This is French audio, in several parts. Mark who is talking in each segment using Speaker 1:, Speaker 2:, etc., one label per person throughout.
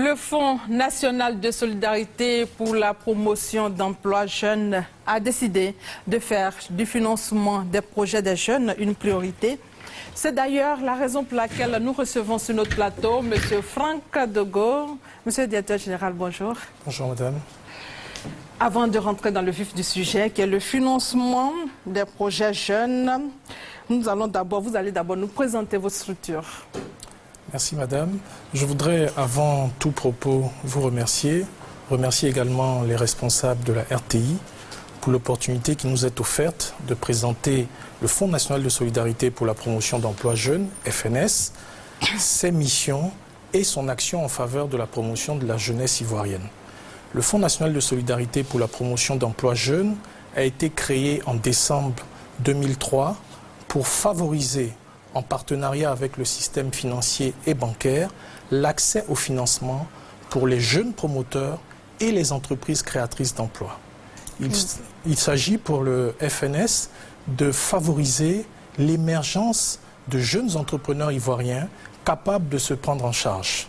Speaker 1: Le Fonds national de solidarité pour la promotion d'emplois jeunes a décidé de faire du financement des projets des jeunes une priorité. C'est d'ailleurs la raison pour laquelle nous recevons sur notre plateau M. Franck Degaut. Monsieur le directeur général, bonjour.
Speaker 2: Bonjour madame.
Speaker 1: Avant de rentrer dans le vif du sujet, qui est le financement des projets jeunes, vous allez d'abord nous présenter votre structure.
Speaker 2: Merci madame. Je voudrais avant tout propos vous remercier également les responsables de la RTI pour l'opportunité qui nous est offerte de présenter le Fonds national de solidarité pour la promotion d'emplois jeunes, FNS, ses missions et son action en faveur de la promotion de la jeunesse ivoirienne. Le Fonds national de solidarité pour la promotion d'emplois jeunes a été créé en décembre 2003 pour favoriser, en partenariat avec le système financier et bancaire, l'accès au financement pour les jeunes promoteurs et les entreprises créatrices d'emplois. Il s'agit pour le FNS de favoriser l'émergence de jeunes entrepreneurs ivoiriens capables de se prendre en charge.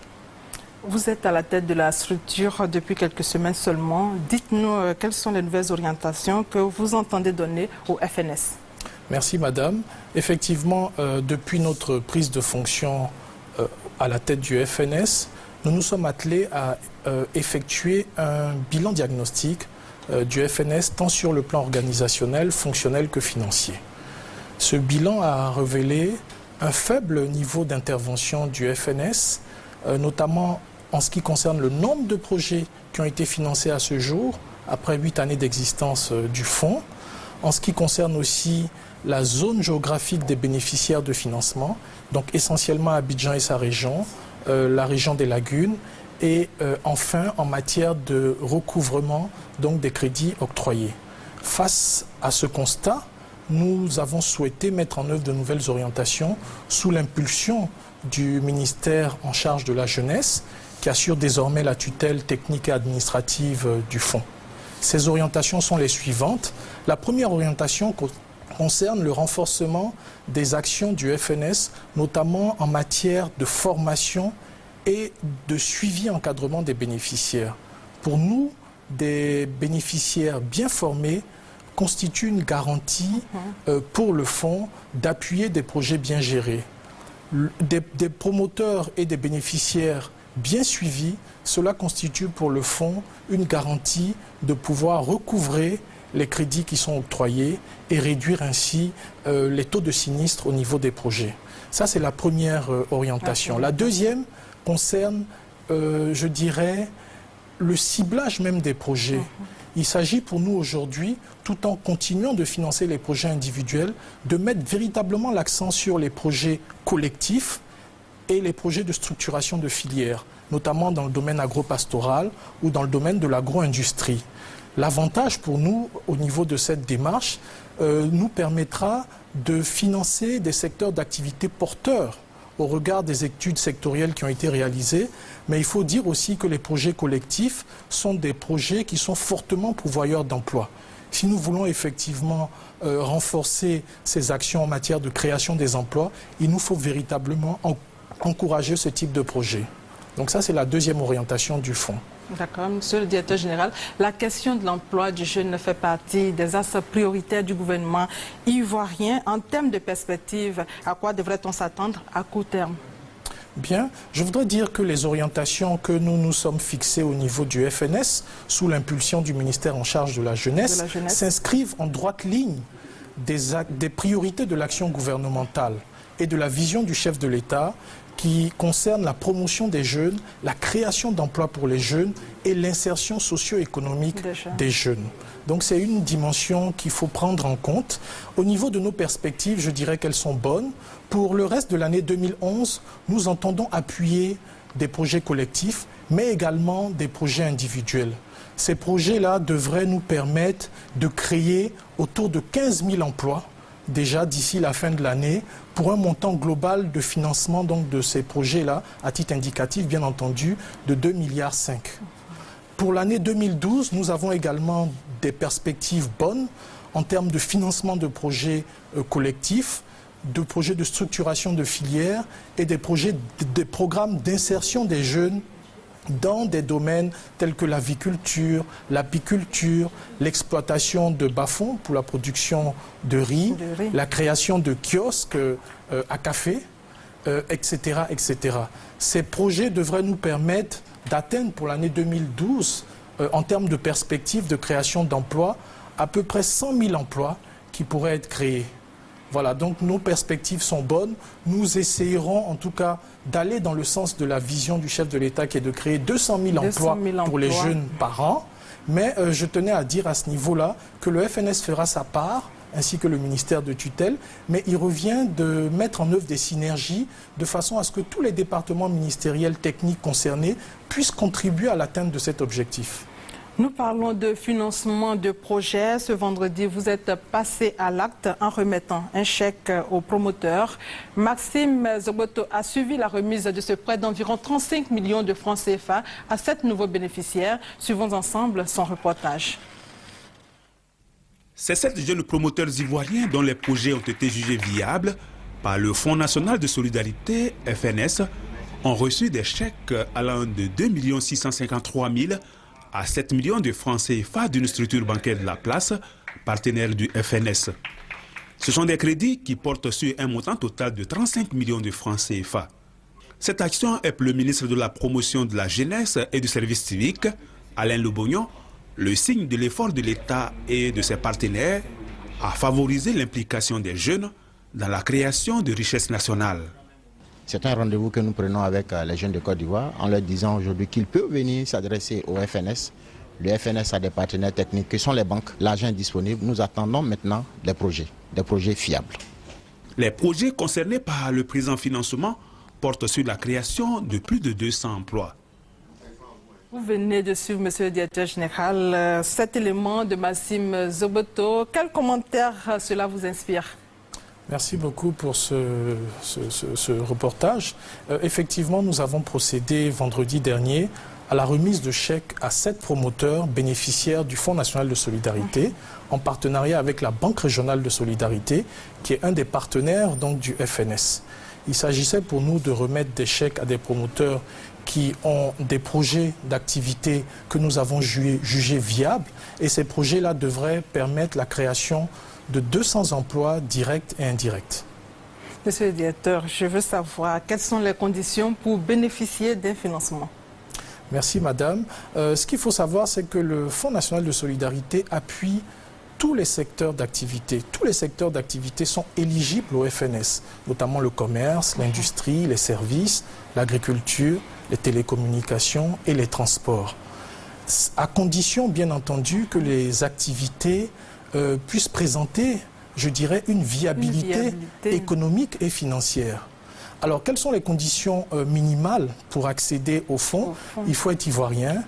Speaker 1: Vous êtes à la tête de la structure depuis quelques semaines seulement. Dites-nous quelles sont les nouvelles orientations que vous entendez donner au FNS.
Speaker 2: Merci madame. Effectivement, depuis notre prise de fonction à la tête du FNS, nous nous sommes attelés à effectuer un bilan diagnostic du FNS tant sur le plan organisationnel, fonctionnel que financier. Ce bilan a révélé un faible niveau d'intervention du FNS, notamment en ce qui concerne le nombre de projets qui ont été financés à ce jour, après 8 années d'existence du fonds, en ce qui concerne aussi la zone géographique des bénéficiaires de financement, donc essentiellement Abidjan et sa région, la région des lagunes, et enfin en matière de recouvrement donc, des crédits octroyés. Face à ce constat, nous avons souhaité mettre en œuvre de nouvelles orientations sous l'impulsion du ministère en charge de la jeunesse, qui assure désormais la tutelle technique et administrative du fonds. Ces orientations sont les suivantes. La première orientation concerne le renforcement des actions du FNS, notamment en matière de formation et de suivi encadrement des bénéficiaires. Pour nous, des bénéficiaires bien formés constituent une garantie pour le fonds d'appuyer des projets bien gérés. Des promoteurs et des bénéficiaires bien suivis, cela constitue pour le fonds une garantie de pouvoir recouvrer les crédits qui sont octroyés et réduire ainsi les taux de sinistre au niveau des projets. Ça, c'est la première orientation. La deuxième concerne, je dirais, le ciblage même des projets. Il s'agit pour nous aujourd'hui, tout en continuant de financer les projets individuels, de mettre véritablement l'accent sur les projets collectifs et les projets de structuration de filières, notamment dans le domaine agropastoral ou dans le domaine de l'agro-industrie. L'avantage pour nous, au niveau de cette démarche, nous permettra de financer des secteurs d'activité porteurs au regard des études sectorielles qui ont été réalisées. Mais il faut dire aussi que les projets collectifs sont des projets qui sont fortement pourvoyeurs d'emplois. Si nous voulons effectivement renforcer ces actions en matière de création des emplois, il nous faut véritablement encourager ce type de projet. Donc ça, c'est la deuxième orientation du fonds.
Speaker 1: D'accord. Monsieur le directeur général, la question de l'emploi du jeune fait partie des axes prioritaires du gouvernement ivoirien. En termes de perspective, à quoi devrait-on s'attendre à court terme?
Speaker 2: Bien, je voudrais dire que les orientations que nous nous sommes fixées au niveau du FNS, sous l'impulsion du ministère en charge de la jeunesse, s'inscrivent en droite ligne des priorités de l'action gouvernementale et de la vision du chef de l'État qui concerne la promotion des jeunes, la création d'emplois pour les jeunes et l'insertion socio-économique des jeunes. Donc c'est une dimension qu'il faut prendre en compte. Au niveau de nos perspectives, je dirais qu'elles sont bonnes. Pour le reste de l'année 2011, nous entendons appuyer des projets collectifs, mais également des projets individuels. Ces projets-là devraient nous permettre de créer autour de 15 000 emplois déjà d'ici la fin de l'année, pour un montant global de financement donc, de ces projets-là, à titre indicatif, bien entendu, de 2,5 milliards. Pour l'année 2012, nous avons également des perspectives bonnes en termes de financement de projets collectifs, de projets de structuration de filières et des programmes d'insertion des jeunes dans des domaines tels que l'aviculture, l'apiculture, l'exploitation de bas-fonds pour la production de riz, la création de kiosques à café, etc., etc. Ces projets devraient nous permettre d'atteindre pour l'année 2012, en termes de perspectives de création d'emplois, à peu près 100 000 emplois qui pourraient être créés. Voilà, donc nos perspectives sont bonnes. Nous essayerons en tout cas d'aller dans le sens de la vision du chef de l'État qui est de créer 200 000 emplois pour les jeunes par an. Mais je tenais à dire à ce niveau-là que le FNS fera sa part, ainsi que le ministère de tutelle, mais il revient de mettre en œuvre des synergies de façon à ce que tous les départements ministériels techniques concernés puissent contribuer à l'atteinte de cet objectif.
Speaker 1: Nous parlons de financement de projets. Ce vendredi, vous êtes passé à l'acte en remettant un chèque aux promoteurs. Maxime Zoboto a suivi la remise de ce prêt d'environ 35 millions de francs CFA à 7 nouveaux bénéficiaires. Suivons ensemble son reportage.
Speaker 3: Ces 7 jeunes promoteurs ivoiriens dont les projets ont été jugés viables par le Fonds national de solidarité, FNS, ont reçu des chèques allant de 2 653 000 à 7 millions de francs CFA d'une structure bancaire de la place, partenaire du FNS. Ce sont des crédits qui portent sur un montant total de 35 millions de francs CFA. Cette action est pour le ministre de la Promotion de la Jeunesse et du Service civique, Alain Lobognon, le signe de l'effort de l'État et de ses partenaires à favoriser l'implication des jeunes dans la création de richesses nationales.
Speaker 4: C'est un rendez-vous que nous prenons avec les jeunes de Côte d'Ivoire en leur disant aujourd'hui qu'ils peuvent venir s'adresser au FNS. Le FNS a des partenaires techniques qui sont les banques. L'argent est disponible. Nous attendons maintenant des projets fiables.
Speaker 3: Les projets concernés par le présent financement portent sur la création de plus de 200 emplois.
Speaker 1: Vous venez de suivre, monsieur le directeur général, cet élément de Maxime Zoboto. Quel commentaire cela vous inspire ?
Speaker 2: Merci beaucoup pour ce reportage. Effectivement, nous avons procédé vendredi dernier à la remise de chèques à 7 promoteurs bénéficiaires du Fonds national de solidarité, en partenariat avec la Banque régionale de solidarité, qui est un des partenaires donc, du FNS. Il s'agissait pour nous de remettre des chèques à des promoteurs qui ont des projets d'activité que nous avons jugés viables, et ces projets-là devraient permettre la création de 200 emplois directs et indirects.
Speaker 1: Monsieur le directeur, je veux savoir quelles sont les conditions pour bénéficier d'un financement.
Speaker 2: Merci madame. Ce qu'il faut savoir, c'est que le Fonds national de solidarité appuie tous les secteurs d'activité. Tous les secteurs d'activité sont éligibles au FNS, notamment le commerce, l'industrie, les services, l'agriculture, les télécommunications et les transports. À condition, bien entendu, que les activités puissent présenter, je dirais, une viabilité économique et financière. Alors, quelles sont les conditions minimales pour accéder au fonds? Il faut être ivoirien,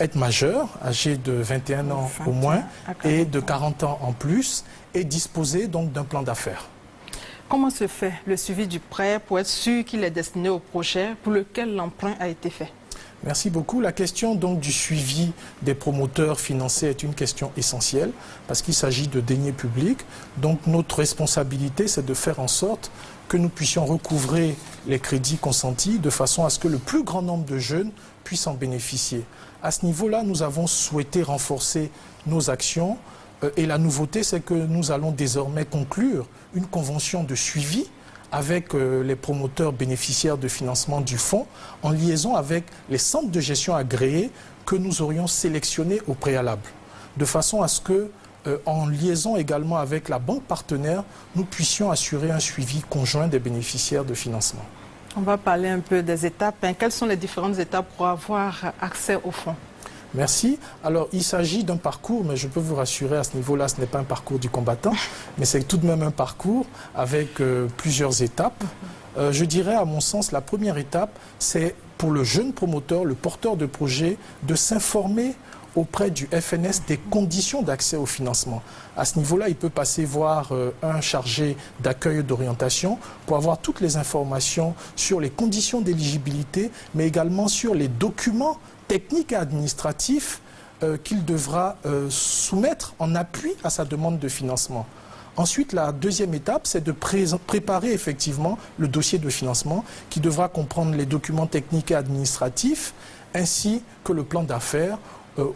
Speaker 2: être majeur, âgé de 21 ans au moins, et de 40 ans en plus, et disposer donc d'un plan d'affaires.
Speaker 1: Comment se fait le suivi du prêt pour être sûr qu'il est destiné au projet pour lequel l'emprunt a été fait?
Speaker 2: Merci beaucoup. La question donc du suivi des promoteurs financés est une question essentielle parce qu'il s'agit de deniers publics. Donc notre responsabilité, c'est de faire en sorte que nous puissions recouvrer les crédits consentis de façon à ce que le plus grand nombre de jeunes puissent en bénéficier. À ce niveau-là, nous avons souhaité renforcer nos actions et la nouveauté, c'est que nous allons désormais conclure une convention de suivi avec les promoteurs bénéficiaires de financement du fonds, en liaison avec les centres de gestion agréés que nous aurions sélectionnés au préalable, de façon à ce que, en liaison également avec la banque partenaire, nous puissions assurer un suivi conjoint des bénéficiaires de financement.
Speaker 1: On va parler un peu des étapes. Quelles sont les différentes étapes pour avoir accès au fonds?
Speaker 2: Merci. Alors, il s'agit d'un parcours, mais je peux vous rassurer à ce niveau-là, ce n'est pas un parcours du combattant, mais c'est tout de même un parcours avec plusieurs étapes. Je dirais, à mon sens, la première étape, c'est pour le jeune promoteur, le porteur de projet, de s'informer auprès du FNS des conditions d'accès au financement. À ce niveau-là, il peut passer voir un chargé d'accueil et d'orientation pour avoir toutes les informations sur les conditions d'éligibilité, mais également sur les documents techniques et administratifs qu'il devra soumettre en appui à sa demande de financement. Ensuite, la deuxième étape, c'est de préparer effectivement le dossier de financement qui devra comprendre les documents techniques et administratifs ainsi que le plan d'affaires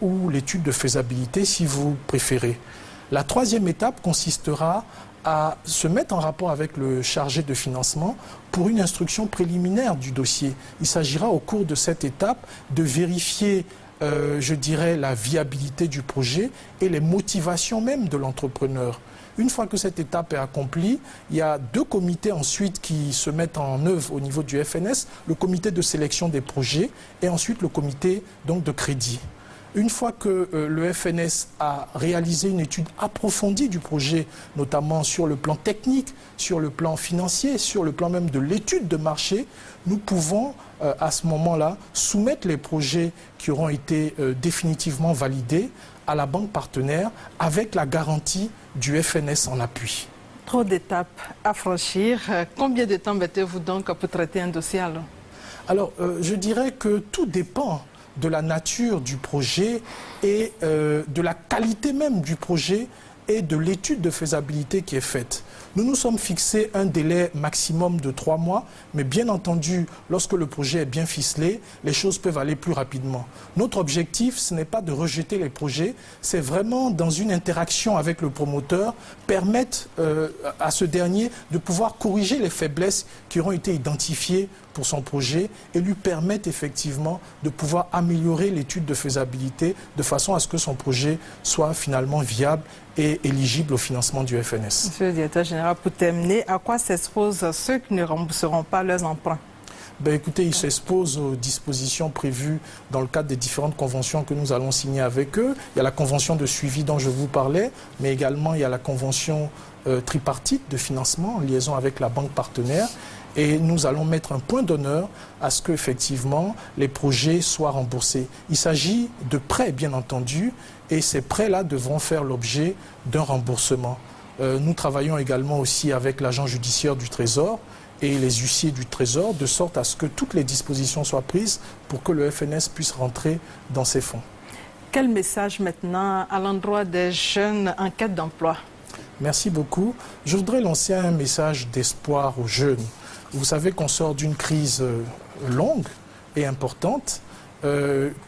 Speaker 2: ou l'étude de faisabilité si vous préférez. La troisième étape consistera à se mettre en rapport avec le chargé de financement pour une instruction préliminaire du dossier. Il s'agira au cours de cette étape de vérifier, je dirais, la viabilité du projet et les motivations même de l'entrepreneur. Une fois que cette étape est accomplie, il y a deux comités ensuite qui se mettent en œuvre au niveau du FNS, le comité de sélection des projets et ensuite le comité donc, de crédit. Une fois que le FNS a réalisé une étude approfondie du projet, notamment sur le plan technique, sur le plan financier, sur le plan même de l'étude de marché, nous pouvons à ce moment-là soumettre les projets qui auront été définitivement validés à la banque partenaire avec la garantie du FNS en appui.
Speaker 1: Trop d'étapes à franchir. Combien de temps mettez-vous donc pour traiter un dossier alors?
Speaker 2: Alors, je dirais que tout dépend de la nature du projet et de la qualité même du projet et de l'étude de faisabilité qui est faite. Nous nous sommes fixés un délai maximum de 3 mois, mais bien entendu, lorsque le projet est bien ficelé, les choses peuvent aller plus rapidement. Notre objectif, ce n'est pas de rejeter les projets, c'est vraiment dans une interaction avec le promoteur, permettre à ce dernier de pouvoir corriger les faiblesses qui auront été identifiées pour son projet et lui permettre effectivement de pouvoir améliorer l'étude de faisabilité de façon à ce que son projet soit finalement viable et éligible au financement du FNS.
Speaker 1: Monsieur le directeur général, pour terminer, à quoi s'exposent ceux qui ne rembourseront pas leurs emprunts?
Speaker 2: Écoutez, ils s'exposent aux dispositions prévues dans le cadre des différentes conventions que nous allons signer avec eux. Il y a la convention de suivi dont je vous parlais, mais également il y a la convention tripartite de financement en liaison avec la banque partenaire. Et nous allons mettre un point d'honneur à ce qu'effectivement les projets soient remboursés. Il s'agit de prêts, bien entendu, et ces prêts-là devront faire l'objet d'un remboursement. Nous travaillons également aussi avec l'agent judiciaire du Trésor et les huissiers du Trésor, de sorte à ce que toutes les dispositions soient prises pour que le FNS puisse rentrer dans ses fonds.
Speaker 1: Quel message maintenant à l'endroit des jeunes en quête d'emploi?
Speaker 2: Merci beaucoup. Je voudrais lancer un message d'espoir aux jeunes. Vous savez qu'on sort d'une crise longue et importante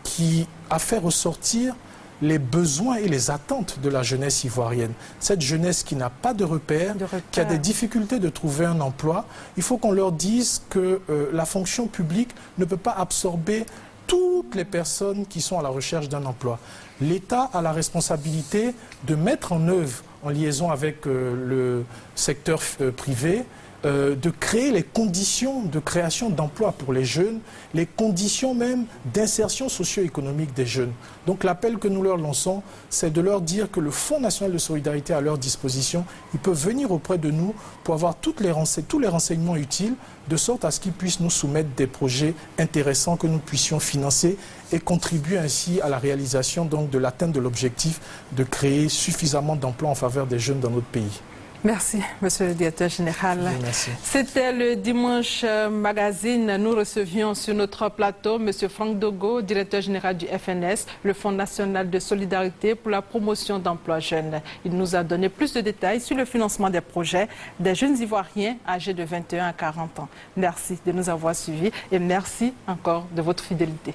Speaker 2: qui a fait ressortir les besoins et les attentes de la jeunesse ivoirienne. Cette jeunesse qui n'a pas de repères, qui a des difficultés de trouver un emploi, il faut qu'on leur dise que la fonction publique ne peut pas absorber toutes les personnes qui sont à la recherche d'un emploi. L'État a la responsabilité de mettre en œuvre, en liaison avec le secteur privé, de créer les conditions de création d'emplois pour les jeunes, les conditions même d'insertion socio-économique des jeunes. Donc l'appel que nous leur lançons, c'est de leur dire que le Fonds national de solidarité est à leur disposition. Ils peuvent venir auprès de nous pour avoir tous les renseignements utiles, de sorte à ce qu'ils puissent nous soumettre des projets intéressants que nous puissions financer et contribuer ainsi à la réalisation donc, de l'atteinte de l'objectif de créer suffisamment d'emplois en faveur des jeunes dans notre pays.
Speaker 1: Merci, monsieur le directeur général.
Speaker 2: Merci.
Speaker 1: C'était le Dimanche Magazine. Nous recevions sur notre plateau monsieur Franck Dogo, directeur général du FNS, le Fonds national de solidarité pour la promotion d'emplois jeunes. Il nous a donné plus de détails sur le financement des projets des jeunes Ivoiriens âgés de 21 à 40 ans. Merci de nous avoir suivis et merci encore de votre fidélité.